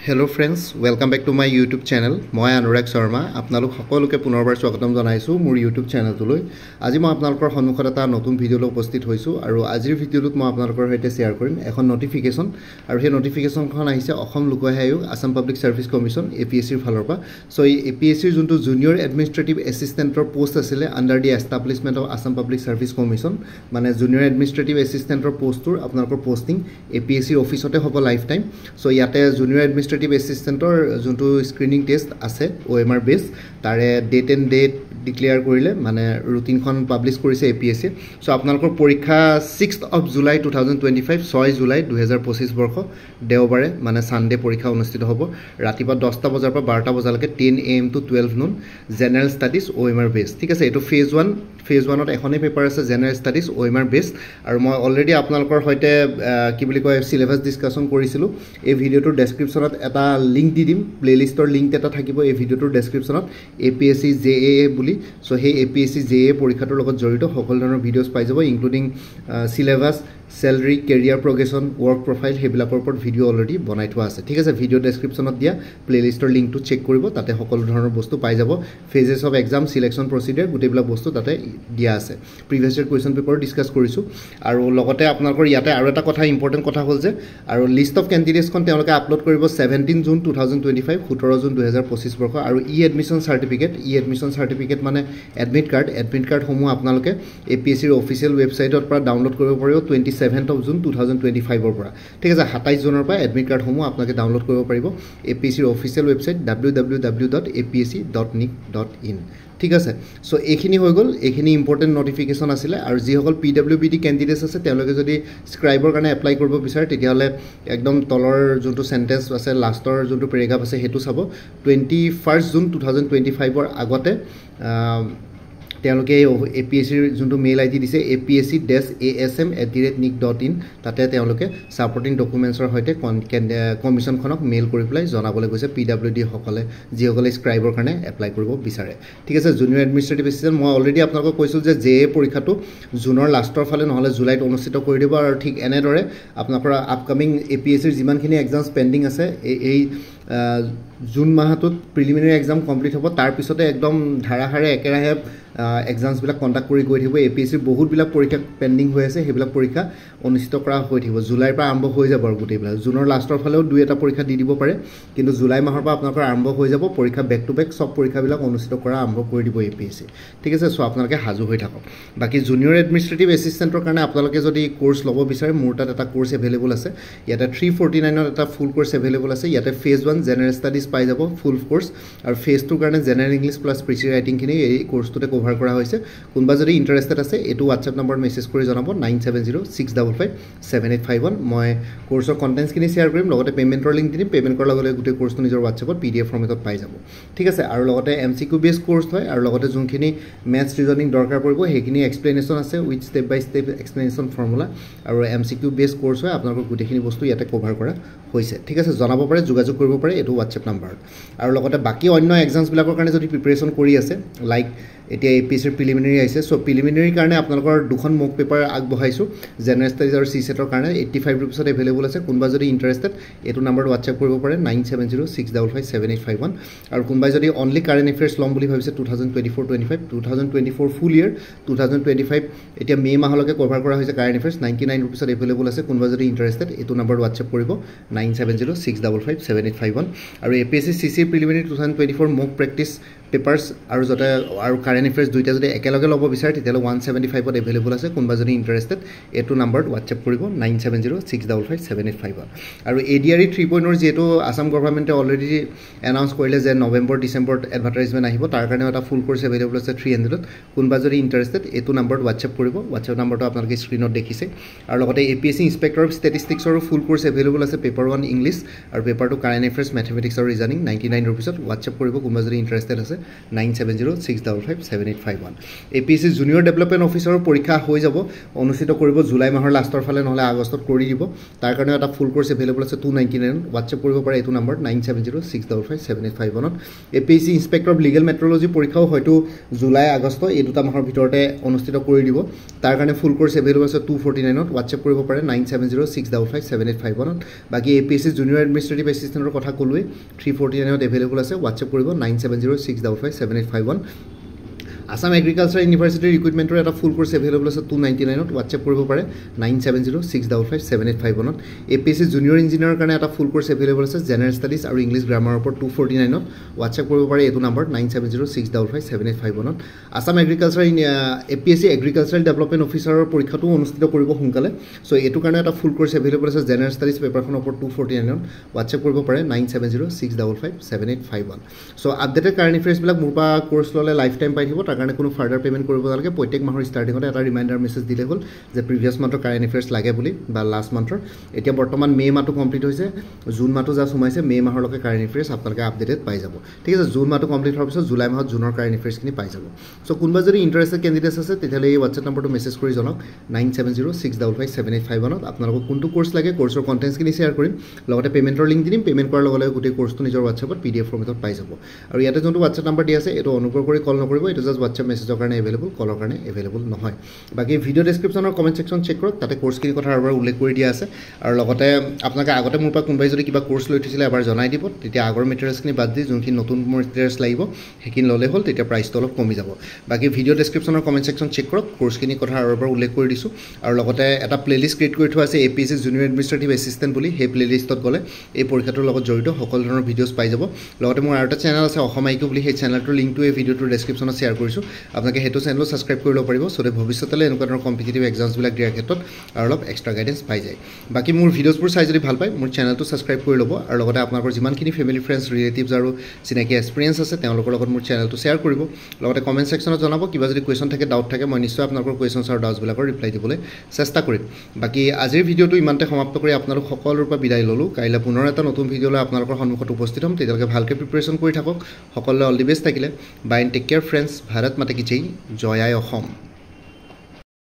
Hello friends, welcome back to my YouTube channel. মই অনুৰাগ শৰ্মা আপোনালোক সকলোকে পুনৰবাৰ স্বাগতম জনাইছো মোৰ YouTube চেনেলটোলৈ। আজি মই আপোনালোকৰ সন্মুখত এটা নতুন ভিডিঅ' লৈ উপস্থিত হৈছো আৰু আজিৰ ভিডিঅ'টোত মই আপোনালোকৰ সৈতে শেয়াৰ কৰিম এখন নটিফিকেশন আৰু সেই নটিফিকেশনখন আহিছে অসম লোক সেৱা আয়োগ আসাম পাব্লিক সাৰ্ভিস কমিশন APSCৰ ফালৰ পৰা। সো এই APSCৰ যোনটো জুনিয়ৰ এডমিনিষ্ট্ৰেটিভ এসিস্টেন্টৰ পোষ্ট আছিল under the establishment of Assam public service commission মানে জুনিয়ৰ এডমিনিষ্ট্ৰেটিভ এসিস্টেন্টৰ পোষ্টৰ আপোনালোকৰ পোষ্টিং APSCৰ অফিসতে হ'ব লাইফ টাইম। সো ইয়াতে জুনিয়ৰ এডমিনিষ্ট্ৰেটিভ এসিস্টেন্টৰ যোনটো স্ক্ৰিনিং টেষ্ট আছে OMR বেস তাৰে ডেট এণ্ড ডেট ডিক্লেয়াৰ কৰিলে মানে ৰুটিনখন পাবলিশ কৰিছে APSC। সো আপোনালোকৰ পৰীক্ষা 6th of July 2025 6 জুলাই 2025 বৰ্ষ দেওবাৰে মানে সানডে পৰীক্ষা অনুষ্ঠিত হ'ব ৰাতিপুৱা 10টা বজাৰ পৰা 12টা বজালৈকে 10 AM to 12 noon general studies OMR base. ঠিক আছে, এটো ফেজ 1ত এখনেই পেপাৰ আছে জেনাৰেল ষ্টাডিজ OMR বেস আৰু মই অলৰেডি আপোনালোকৰ সৈতে কি বুলি কয় সিলেবাস ডিসকাশন কৰিছিলো। এই ভিডিঅ'টোৰ ডেসক্ৰিপচনত এটা লিংক দি দিম, প্লেলিষ্টৰ লিংক এটা থাকিব এই ভিডিঅ'টোৰ ডেসক্ৰিপচনত APSC JAA বুলি। সো সেই APSC JAA পৰীক্ষাটোৰ লগত জড়িত সকলো ধৰণৰ ভিডিঅ'ছ পাই যাব including syllabus salary career progression work profile হেবিলাকৰ ওপৰত ভিডিঅ' অলৰেডি বনাই থোৱা আছে। ঠিক আছে, ভিডিঅ' ডেসক্ৰিপচনত দিয়া প্লেলিষ্টৰ লিংকটো চেক কৰিব, তাতে সকলো ধৰণৰ বস্তু পাই যাব। ফেজেছ অফ এক্সাম সিলেকশন প্ৰসিডিউৰ গোটেইবিলাক বস্তু তাতে দিয়া আছে। Previous year question paper discuss কৰিছো আৰু লগতে আপোনালোকৰ ইয়াতে আৰু এটা কথা ইম্পৰ্টেন্ট কথা হ'ল যে আৰু লিষ্ট অফ ক্যান্ডিডেটছখন তেওঁলোকে আপলোড কৰিব 17 জুন 2025 17 জুন 2025 বৰ্ষ আৰু এডমিশন সাৰ্টিফিকেট মানে এডমিট কাৰ্ড সমূহ আপোনালোকে APSCৰ অফিচিয়েল ৱেবছাইটৰ পৰা ডাউনলোড কৰিব পাৰিব 27th of June 2025 ৰ পৰা। ঠিক আছে, 27 জুনৰ পৰা এডমিট কাৰ্ড সমূহ আপোনালোকে ডাউনলোড কৰিব পাৰিব APSCৰ অফিচিয়েল ৱেবছাইট www.apsc.nic.in। ঠিক আছে, সো এইখিনি হৈ গ'ল, এইখিনি ইম্পৰ্টেন্ট নটিফিকেশন আছিলে আৰু যিসকল PWBD ক্যান্ডিডেটছ আছে তেওঁলোকে যদি স্ক্ৰাইবৰ কাৰণে এপ্লাই কৰিব বিচাৰে তেতিয়াহ'লে একদম তলৰ যোনটো সেন্টেন্স আছে লাষ্টৰ যোনটো পেৰাগ্ৰাফ আছে হেতু চাব 21 জুন 2025 ৰ আগতে তেওঁলোকে APSCৰ যোনটো মেইল আইডি দিছে apsc-asm@nic.in তাতে তেওঁলোকে সাপোৰ্টিং ডকুমেন্টছৰ সৈতে কমিশনখনক মেইল কৰি পেলাই জনাবলৈ গৈছে PWD সকলে যিসকলে স্ক্ৰাইবৰ কাৰণে এপ্লাই কৰিব বিচাৰে। ঠিক আছে, জুনিয়ৰ এডমিনিষ্ট্ৰেটিভ এসিস্টেন্ট মই অলৰেডি আপোনালোকক কৈছিল যে JA পৰীক্ষাটো জুনৰ লাষ্টৰ ফালে নহলে জুলাইত অনুষ্ঠিত কৰি দিব আৰু ঠিক এনেদৰে আপোনালোকৰ আপকামিং APSCৰ যিমানখিনি এক্সামছ পেন্ডিং আছে এই জুন মাহটোত প্ৰিলিমিনাৰী এক্সাম কমপ্লিট হ'ব, তাৰ পিছতে একদম ধাৰাহাৰে একেৰাহে এক্সামছ বিলাক কন্ডাক্ট কৰি গৈ থাকিব। APSCৰ বহুতবিলাক পৰীক্ষা পেন্ডিং হৈ আছে, সেইবিলাক পৰীক্ষা অনুষ্ঠিত কৰা হৈ থাকিব। জুলাইৰ পৰা আৰম্ভ হৈ যাব আৰু গোটেইবিলাক জুনৰ লাষ্টৰ ফালেও দুই এটা পৰীক্ষা দি দিব পাৰে, কিন্তু জুলাই মাহৰ পৰা আপোনালোকৰ আৰম্ভ হৈ যাব পৰীক্ষা বেক টু বেক সব পৰীক্ষাবিলাক অনুষ্ঠিত কৰা আৰম্ভ কৰি দিব APSC। ঠিক আছে, সো আপোনালোকে সাজু হৈ থাকক। বাকি জুনিয়ৰ এডমিনিষ্ট্ৰেটিভ এসিস্টেন্টৰ কাৰণে আপোনালোকে যদি কোৰ্স ল'ব বিচাৰে মোৰ তাত এটা কোৰ্স এভেইলেবল আছে। ইয়াতে 349 ত এটা ফুল কোৰ্স এভেইলেবল আছে। ইয়াতে ফেজ 1 জেনাৰেল ষ্টাডিজ পাই যাব ফুল কোৰ্স আৰু ফেজ 2 কাৰণে জেনাৰেল ইংলিছ প্লাস প্ৰিচি ৰাইটিংখিনি এই কোৰ্সটোতে কভাৰ কৰা হৈছে। কোনবা যদি ইন্টাৰেস্টেড আছে এটো WhatsApp নম্বৰ মেছেজ কৰি জনাব 9706557851। মই কোৰ্সৰ কন্টেন্টছখিনি শেয়াৰ কৰিম, লগতে পেমেন্টৰ লিংক দিম। পেমেন্ট কৰাৰ লগে গোটেই কোৰ্সটো নিজৰ WhatsAppত PDF ফৰ্মেটত পাই যাব। ঠিক আছে, আৰু লগতে MCQ বেস কোৰ্স হয় আৰু লগতে যোনখিনি ম্যাথছ ৰিজনিং দৰকাৰ পৰিব সেইখিনি এক্সপ্লেনেশ্যন আছে with step by step explanation formula আৰু MCQ বেস কোৰ্স হয়। আপোনালোকৰ গোটেইখিনি বস্তু ইয়াতে কভাৰ কৰা হৈছে। ঠিক আছে, জনাব পাৰে, যোগাযোগ কৰিব পাৰে এটো WhatsApp নম্বৰত। আৰু লগতে বাকি অন্য এক্সামছ বিলাকৰ কাৰণে যদি প্ৰিপাৰেচন কৰি আছে লাইক এতিয়া APSCৰ প্ৰিলিমিনাৰী আহিছে, সো প্ৰিলিমিনাৰীৰ কাৰণে আপোনালোকৰ দুখন মক পেপাৰ আগবঢ়াইছো জেনাৰেল ষ্টাডিজ আৰু CSETৰ কাৰণে 85 रुपीसত এভেইলেবল আছে। কোনবা যদি ইন্টাৰেস্টেড এটো নম্বৰত WhatsApp কৰিব পাৰে 9706557851। আৰু কোনবা যদি অনলি কাৰেন্ট এফেয়াৰ্স লম বুলি ভাবিছে 2024 ফুল ইয়াৰ 2025 এতিয়া মে মাহলৈকে কভাৰ কৰা হৈছে কাৰেন্ট এফেয়াৰ্স 99 रुपीसত এভেইলেবল আছে। কোনবা যদি ইন্টাৰেস্টেড এটো নম্বৰত WhatsApp কৰিব 9706557851। আৰু APSC CC প্ৰিলিমিনাৰী 2024 মক প্ৰেক্টিছ পেপাৰ্স আৰু যতে আৰু কাৰেন্ট এফেয়াৰ্স দুইটা যদি একেলগে ল'ব বিচাৰে তেতিয়ালে 175 ত এভেইলেবল আছে। কোনবা যদি ইন্টাৰেস্টেড এটো নম্বৰত WhatsApp কৰিব 9706557851। আৰু ADRE 3.0 যেটো আসাম গভৰ্ণমেন্টে অলৰেডি এনাউন্স কৰিলে যে নৱেম্বৰ ডিসেম্বৰত এডভাৰটাইজমেন্ট আহিব, তাৰ কাৰণে এটা ফুল কোৰ্স এভেইলেবল আছে 300 ত। কোনবা যদি ইন্টাৰেস্টেড এটো নম্বৰত WhatsApp কৰিব, WhatsApp নম্বৰটো আপোনালোকে স্ক্ৰিনত দেখিছে। আৰু লগতে APSC ইন্সপেক্টৰ অফ ষ্টেটিষ্টিক্সৰ ফুল কোৰ্স এভেইলেবল আছে পেপাৰ 1 ইংলিছ আৰু পেপাৰ 2 কাৰেন্ট এফেয়াৰ্স মেথমেটিক্স আৰু ৰিজনিং 99 रुपीसত WhatsApp কৰিব কোনবা যদি ইন্টাৰেস্টেড আছে আছে 9706557851 APSC জুনিয়ৰ ডেভেলপমেণ্ট অফিচাৰৰ পৰীক্ষা হৈ যাব অনুষ্ঠিত কৰিব জুলাই মাহৰ লাষ্টৰ ফালে নহলে আগষ্টত কৰি দিব তাৰ কাৰণে এটা ফুল কোৰ্স এভেইলেবল আছে 299 WhatsApp কৰিব পাৰে এইটো number 9706557851 APSC inspector of legal metrology পৰীক্ষাও হয়তো জুলাই আগষ্ট এই দুটা মাহৰ ভিতৰতে অনুষ্ঠিত কৰি দিব তাৰ কাৰণে ফুল কোৰ্স এভেইলেবল আছে 249 WhatsApp কৰিব পাৰে 9706557851 বাকি APSC জুনিয়ৰ এডমিনিষ্ট্ৰেটিভ এছিষ্টেণ্টৰ কথা কলোৱে 349 এভেইলেবল আছে WhatsApp কৰিব 9706557851 Assam Agriculture University Recruitmentor eta full course available আছে 299 WhatsApp কৰিব পাৰে 9706557851 APSC Junior Engineer কাৰণে এটা full course available আছে General Studies আৰু English Grammar ওপৰ 249 WhatsApp কৰিব পাৰে এটো number 9706557851 Assam Agriculture APSC Agricultural Development Officer পৰীক্ষাটো অনুষ্ঠিত কৰিব সোনকালে সো এটো কাৰণে এটা full course available আছে General Studies পেপাৰখন ওপৰ 249 WhatsApp কৰিব পাৰে 9706557851 সো আপডেটেড কাৰেন্ট এফেয়াৰ্স বিলাক মোৰপা কোৰ্স ললে লাইফ টাইম পাই দিব কাৰণে কোনো ফাৰ্ডাৰ পেমেন্ট কৰিব নালাগে প্ৰত্যেক মাহৰ ষ্টাৰ্টিংতে এটা ৰিমাইন্ডাৰ মেছেজ দিলে হ'ল যে প্ৰিভিয়াছ মান্থৰ কাৰেন্ট এফেয়াৰ্স লাগে বুলি বা লাষ্ট মান্থৰ এতিয়া বৰ্তমান মে মাহটো কমপ্লিট হৈছে জুন মাহটো যা সুমাইছে মে মাহৰ লকে কাৰেন্ট এফেয়াৰ্স আপোনালোকে আপডেটেড পাই যাব ঠিক আছে জুন মাহটো কমপ্লিট হোৱাৰ পিছত জুলাই মাহত জুনৰ কাৰেন্ট এফেয়াৰ্স খিনি পাই যাব সো কোনবা যদি ইন্টাৰেষ্টেড ক্যান্ডিডেটস আছে তেতিয়ালে এই WhatsApp নম্বৰটো মেছেজ কৰি জনাওক 9706557851 আপোনালোকক কোনটো কোৰ্স লাগে কোৰ্সৰ কন্টেন্টস খিনি শেয়াৰ কৰিম লগতে পেমেন্টৰ লিংক দিম পেমেন্ট কৰাৰ লগে লগে গোটেই কোৰ্সটো নিজৰ WhatsAppত PDF ফৰ্মেটত পাই যাব আৰু ইয়াতে যোনটো WhatsApp নম্বৰ দিয়া আছে এটো অনুগ্ৰহ কৰি কল নকৰিব এটো জাস্ট WhatsApp মেছেজৰ কাৰণে এভেইলেবল কলৰ কাৰণে এভেইলেবল নহয় বাকি ভিডিও ডেসক্ৰিপচনৰ কমেন্ট সেকশন চেক কৰক তাতে কোৰ্স কিনি কথা আৰু উল্লেখ কৰি দিয়া আছে আৰু লগতে আপোনাক আগতে মোৰ পৰা কোনবাই যদি কিবা কোৰ্স লৈ থৈছিলে এবাৰ জনাই দিব তেতিয়া আগৰ মেটেৰিয়েলছ খিনি বাদ দি যোনখিনি নতুন মেটেৰিয়েলছ লাগিব হেকিন ললে হ'ল তেতিয়া প্ৰাইসটো অলপ কমি যাব বাকি ভিডিও ডেসক্ৰিপচনৰ কমেন্ট সেকশন চেক কৰক কোৰ্স কিনি কথা আৰু এবাৰ উল্লেখ কৰি দিছো আৰু লগতে এটা প্লেলিষ্ট ক্ৰিয়েট কৰি থোৱা আছে APSC জুনিয়ৰ এডমিনিষ্ট্ৰেটিভ এছিষ্টেণ্ট বুলি সেই প্লেলিষ্টত গলে এই পৰীক্ষাটোৰ লগত জড়িত সকলো ধৰণৰ ভিডিওছ পাই যাব লগতে মোৰ আৰু এটা চেনেল আছে অসমাইকো বুলি সেই চেনেলটোৰ লিংকটো এই ভিডিওটোৰ ডেসক্ৰিপচনত শেয়াৰ কৰিছো আপোনালোকে হেতু চেনেল সাবস্ক্ৰাইব কৰি লব পাৰিব সো ভৱিষ্যতলৈ এনেকুৱা ধৰণৰ কম্পিটিটিভ এক্সামছ বিলাক দিয়াৰ ক্ষেত্ৰত আৰু অলপ এক্সট্ৰা গাইডেন্স পাই যায় বাকি মোৰ ভিডিওছবোৰ চাই যদি ভাল পায় মোৰ চেনেলটো সাবস্ক্ৰাইব কৰি ল'ব আৰু লগতে আপোনালোকৰ যিমানখিনি ফেমিলি ফ্ৰেণ্ডছ ৰিলেটিভছ আৰু চিনাকি এক্সপেৰিয়েন্স আছে তেওঁলোকৰ লগত মোৰ চেনেলটো শেয়াৰ কৰিব লগতে কমেন্ট সেকশনত জনাব কিবা যদি কোৱেশ্চন থাকে ডাউট থাকে মই নিশ্চয় আপোনালোকৰ কোৱেশ্চনছ আৰু ডাউটছ বিলাকৰ ৰিপ্লাই দিবলৈ চেষ্টা কৰিম বাকি আজিৰ ভিডিওটো ইমানতে সমাপ্ত কৰি আপোনালোক সকলোৰ পৰা বিদায় ললো কাইলৈ পুনৰ এটা নতুন ভিডিও লৈ আপোনালোকৰ সন্মুখত উপস্থিত হ'ম তেতিয়ালৈকে ভালকৈ প্ৰিপাৰেচন কৰি থাকক সকলোলৈ অল দি বেষ্ট থাকিলে bye and take care friends Bharat মাতা কি জয় জয় আই অসম